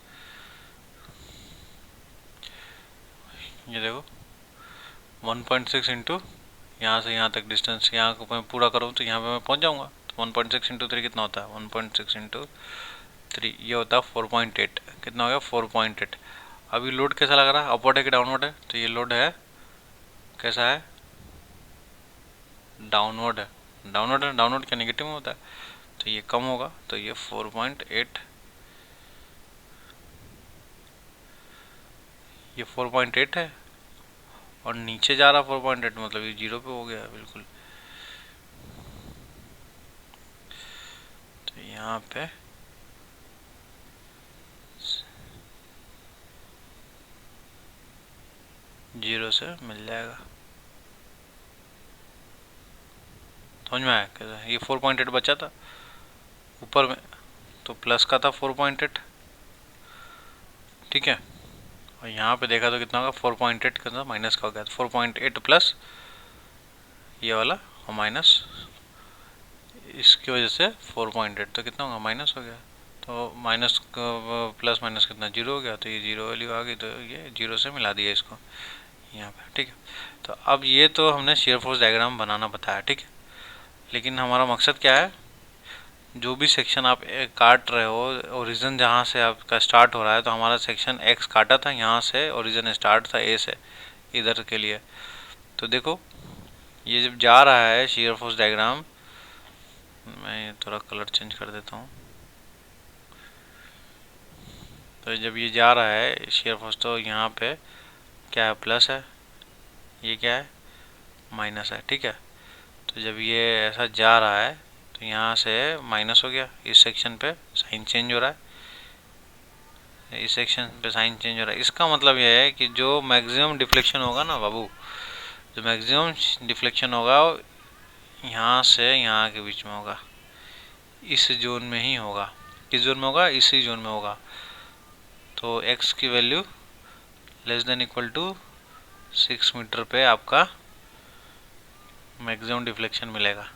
ये देखो 1.6 इंटू यहाँ से यहाँ तक डिस्टेंस, यहाँ को मैं पूरा करूँ तो यहाँ पे मैं पहुँच जाऊँगा। तो 1.6 इंटू 3 कितना होता है? 1.6 इंटू 3 ये होता है 4.8। कितना हो गया? 4.8। अभी लोड कैसा लग रहा है? अपवर्ड है कि डाउनवर्ड है? तो ये लोड है, कैसा है? डाउनवर्ड है। डाउनवर्ड है, डाउनवर्ड क्या नेगेटिव में होता है, तो ये कम होगा, तो ये 4.8, ये 4.8 है, और नीचे जा रहा 4.8, मतलब ये 0 पे हो गया बिल्कुल। तो यहाँ पे जीरो से मिल जाएगा। समझ में आया कैसा? ये 4.8 बचा था ऊपर में, तो प्लस का था 4.8। ठीक है, और यहाँ पे देखा तो कितना होगा? 4.8 कितना माइनस का हो गया, 4.8 प्लस ये वाला और माइनस इसकी वजह से 4.8, तो कितना होगा? माइनस हो गया। तो माइनस प्लस माइनस कितना? 0 हो गया, तो ये 0 वैल्यू आ गई, तो ये 0 से मिला दिया इसको यहाँ पे। ठीक है, तो अब ये तो हमने शियर फोर्स डायग्राम बनाना बताया। ठीक है, लेकिन हमारा मकसद क्या है? जो भी सेक्शन आप काट रहे हो, ओरिजिन जहाँ से आपका स्टार्ट हो रहा है, तो हमारा सेक्शन एक्स काटा था, यहाँ से ओरिजिन स्टार्ट था ए से, इधर के लिए। तो देखो ये जब जा रहा है शियर फोर्स डायग्राम, मैं थोड़ा कलर चेंज कर देता हूँ। तो जब ये जा रहा है शियर फोर्स, तो यहाँ पे क्या है, प्लस है, ये क्या है, माइनस है, ठीक है। तो जब ये ऐसा जा रहा है तो यहाँ से माइनस हो गया, इस सेक्शन पे साइन चेंज हो रहा है, इस सेक्शन पे साइन चेंज हो रहा है। इसका मतलब ये है कि जो मैक्सिमम डिफ्लेक्शन होगा ना बाबू, जो मैक्सिमम डिफ्लेक्शन होगा यहाँ से यहाँ के बीच में होगा, इस जोन में ही होगा। किस जोन में होगा, इसी जोन में होगा। तो x की value less than equal to 6 metre पे आपका मैक्सिमम डिफ्लेक्शन मिलेगा,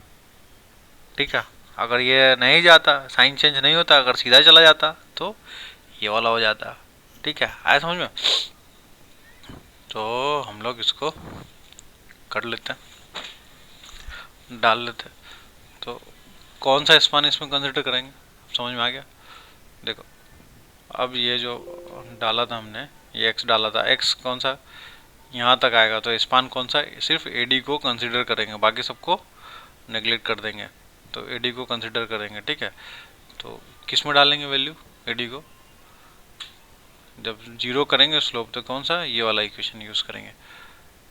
ठीक है। अगर ये नहीं जाता, साइन चेंज नहीं होता, अगर सीधा चला जाता तो ये वाला हो जाता, ठीक है। आया समझ में? तो हम लोग इसको कर लेते हैं, डाल लेते हैं। तो कौन सा स्पान इसमें कंसिडर करेंगे, समझ में आ गया? देखो अब ये जो डाला था हमने, ये एक्स डाला था, एक्स कौन सा यहाँ तक आएगा, तो स्पान कौन सा, सिर्फ एडी को कंसिडर करेंगे, बाकी सबको नेग्लेक्ट कर देंगे। तो एडी को कंसिडर करेंगे, ठीक है। तो किस में डालेंगे वैल्यू एडी को, जब जीरो करेंगे स्लोप, तो कौन सा, ये वाला इक्वेशन यूज़ करेंगे,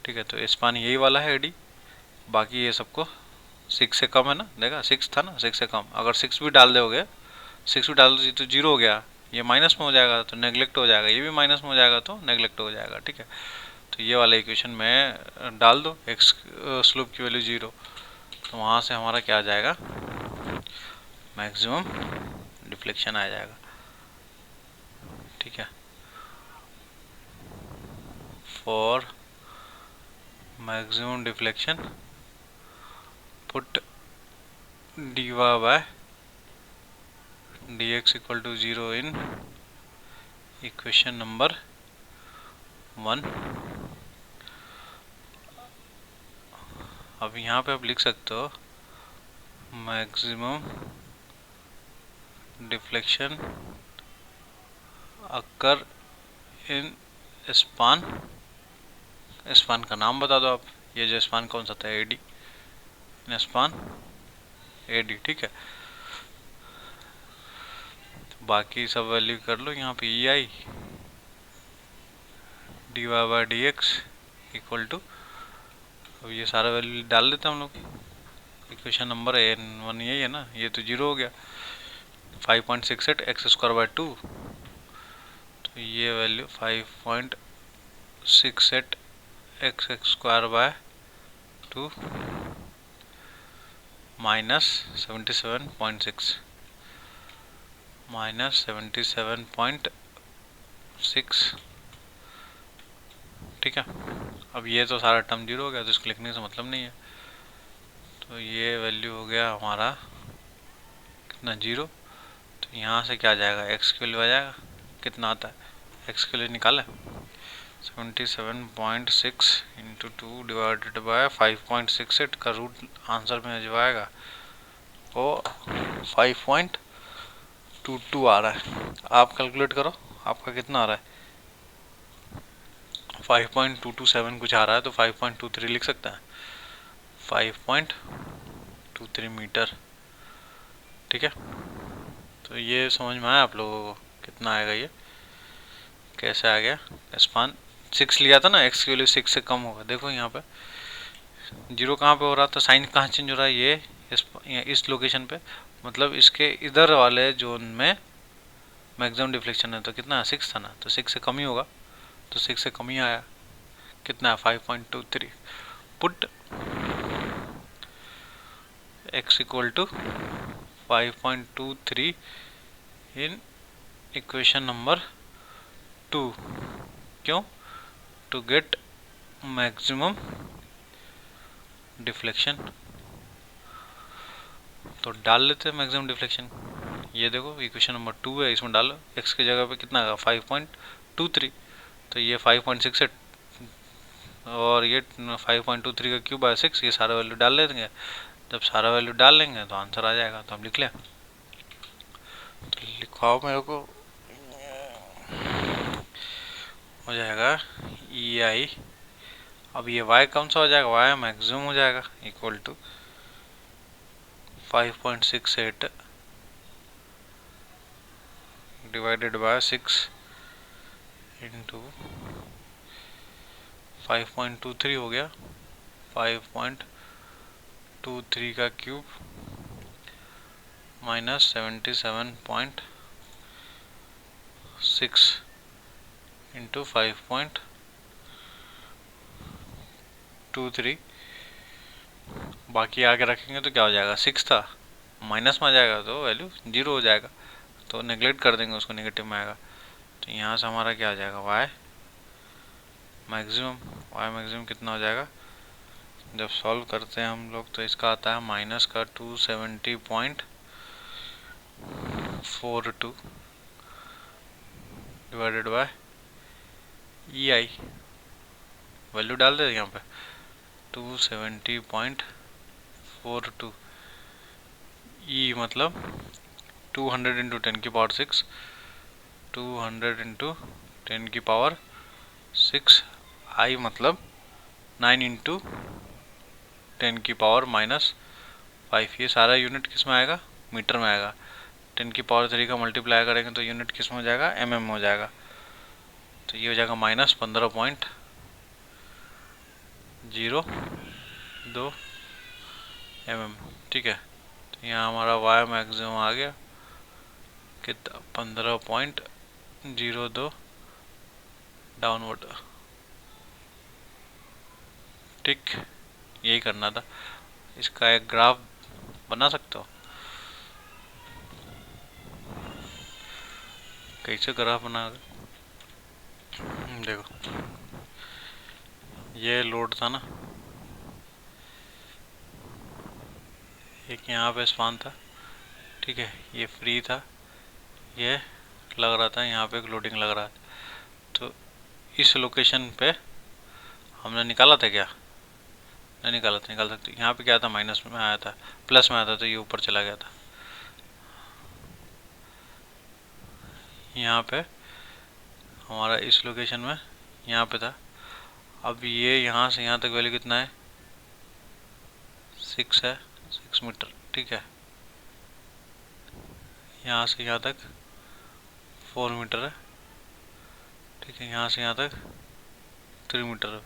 ठीक है। तो स्पान यही वाला है एडी, बाकी ये सबको 6 से कम है ना, देखा 6 था ना, 6 से कम। अगर 6 भी डाल दोगे, 6 भी डाल दो तो जीरो हो गया, ये माइनस में हो जाएगा तो नेग्लेक्ट हो जाएगा, ये भी माइनस में हो जाएगा तो नेग्लेक्ट हो जाएगा, ठीक है। तो ये वाला इक्वेशन में डाल दो एक्स स्लोप की वैल्यू जीरो, तो वहाँ से हमारा क्या आ जाएगा, मैक्सिमम डिफ्लेक्शन आ जाएगा, ठीक है। For maximum deflection put dy by dx equal to 0 in equation number 1। अब यहाँ पे आप लिख सकते हो maximum deflection occur in span, span का नाम बता दो आप, ये जो स्पान कौन सा था, एडी, स्पान एडी, ठीक है। तो बाकी सब वैल्यू कर लो यहाँ पे, E I D Y by D X equal to, अब ये सारा वैल्यू डाल देते हैं हम लोग। इक्वेशन नंबर N1 यही है ना, ये तो जीरो हो गया, 5.68 एक्स स्क्वायर बाई 2, तो ये value 5.68 X square by 2 minus 77.6 minus 77.6, ठीक है। अब ये तो सारा टर्म जीरो हो गया, तो इसको लिखने से मतलब नहीं है। तो ये वैल्यू हो गया हमारा कितना, जीरो। तो यहाँ से क्या आ जाएगा, एक्स की वैल्यू आ जाएगा, कितना आता है, एक्स की वैल्यू निकाला 77.6 इंटू 2 डिवाइडेड बाय 5.68 का रूट आंसर में जो आएगा वो 5.22 आ रहा है। आप कैलकुलेट करो आपका कितना आ रहा है, 5.227 कुछ आ रहा है, तो 5.23 लिख सकता है, 5.23 मीटर, ठीक है। तो ये समझ में आया आप लोगों को कितना आएगा, ये कैसे आ गया। स्पान 6 लिया था ना, एक्स की वैल्यू 6 से कम होगा, देखो यहाँ पे जीरो कहाँ पे हो रहा था, साइन कहाँ चेंज हो रहा है, ये इस लोकेशन पे, मतलब इसके इधर वाले जोन में मैक्सिमम डिफ्लेक्शन है, तो कितना 6 था ना, तो 6 से कम ही होगा, तो 6 से कम ही आया, कितना 5.23। Put x equal to 5.23 in equation number 2, क्यों, टू गेट मैक्सिमम डिफ्लेक्शन। तो डाल लेते हैं मैक्सिमम डिफ्लेक्शन, ये देखो इक्वेशन नंबर 2 है, इसमें डालो, x की जगह पे कितना आएगा 5.23, तो ये 5.68 और ये 5.23 का क्यूब बाय 6, ये सारा वैल्यू डाल लेंगे। जब सारा वैल्यू डाल लेंगे तो आंसर आ जाएगा, तो हम लिख लें, तो लिखवाओ मेरे को, हो जाएगा ई आई अब ये y कौन सा हो जाएगा, y मैक्सिमम हो जाएगा, equal to 5.68 divided by 6 into 5.23 हो गया, 5.23 का क्यूब माइनस 77.6 इंटू 5.23, बाकी आगे रखेंगे तो क्या हो जाएगा, 6 था, माइनस में आ जाएगा तो वैल्यू 0 हो जाएगा, तो नेगलेक्ट कर देंगे उसको, नेगेटिव में आएगा। तो यहाँ से हमारा क्या आ जाएगा, y मैक्सिमम कितना हो जाएगा, जब सॉल्व करते हैं हम लोग तो इसका आता है माइनस का 270.42 डिवाइडेड बाय EI, वैल्यू डाल दे यहाँ पे 270.42, E मतलब 200 इंटू 10 की पावर 6, 200 इंटू 10 की पावर 6, I मतलब 9 इंटू 10 की पावर -5। ये सारा यूनिट किस में आएगा, मीटर में आएगा। 10 की पावर 3 का मल्टीप्लाई करेंगे तो यूनिट किस में हो जाएगा, mm में हो जाएगा। तो ये हो जाएगा -15.02 mm, ठीक है। तो यहाँ हमारा y मैक्सिमम आ गया कितना, 15.02 डाउनवर्ड, ठीक, यही करना था। इसका एक ग्राफ बना सकते हो, कैसे ग्राफ बना, देखो ये लोड था ना, एक यहाँ पे स्पान था, ठीक है, ये फ्री था, ये लग रहा था, यहाँ पे एक लोडिंग लग रहा था। तो इस लोकेशन पे हमने निकाला था क्या, नहीं निकाला था, निकाल सकते। यहाँ पे क्या था, माइनस में आया था, प्लस में आया था, तो ये ऊपर चला गया था। यहाँ पे हमारा इस लोकेशन में यहाँ पे था। अब ये यहाँ से यहाँ तक वैल्यू कितना है, 6 है, 6 मीटर, ठीक है। यहाँ से यहाँ तक 4 मीटर है, ठीक है। यहाँ से यहाँ तक 3 मीटर है।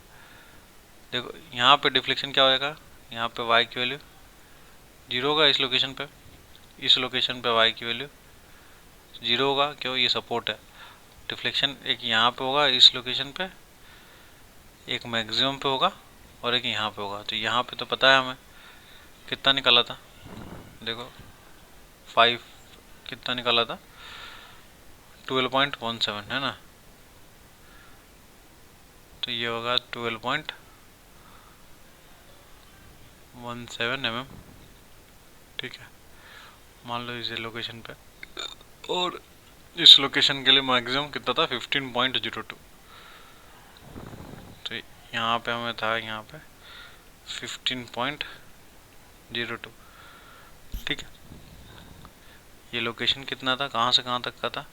देखो यहाँ पे डिफ्लेक्शन क्या होगा, यहाँ पे y की वैल्यू 0 होगा, इस लोकेशन पे y की वैल्यू 0 होगा, क्यों, ये सपोर्ट है। डिफ्लेक्शन एक यहाँ पे होगा इस लोकेशन पे, एक मैक्सिमम पे होगा और एक यहाँ पे होगा। तो यहाँ पे तो पता है हमें कितना निकाला था, देखो 5 कितना निकाला था, 12.17 है ना। तो ये होगा 12.17 mm, ठीक है। मान लो इस लोकेशन पे, और इस लोकेशन के लिए मैक्सिमम कितना था, 15.02। तो यहाँ पे हमें था, यहाँ पे 15.02, ठीक है। ये लोकेशन कितना था, कहाँ से कहाँ तक का था,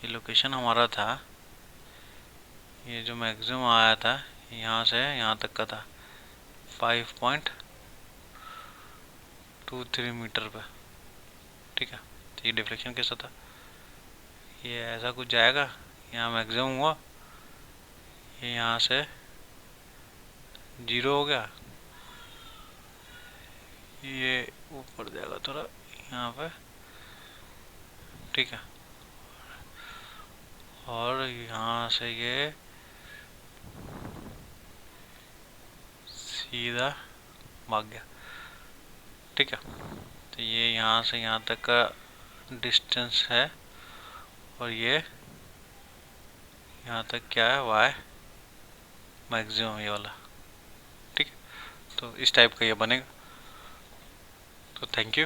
ये लोकेशन हमारा था, ये जो मैक्सिमम आया था यहाँ से यहाँ तक का था 5.23 मीटर पे, ठीक है। तो ये डिफ्लेक्शन कैसा था, ये ऐसा कुछ जाएगा, यहाँ मैक्सिमम हुआ, ये यहाँ से 0 हो गया, ये ऊपर जाएगा थोड़ा यहाँ पे, ठीक है। और यहाँ से ये सीधा भाग गया, ठीक है। तो ये यहाँ से यहाँ तक का डिस्टेंस है, और ये यहाँ तक क्या है, y मैक्सिमम, ये वाला, ठीक है। तो इस टाइप का ये बनेगा। तो थैंक यू।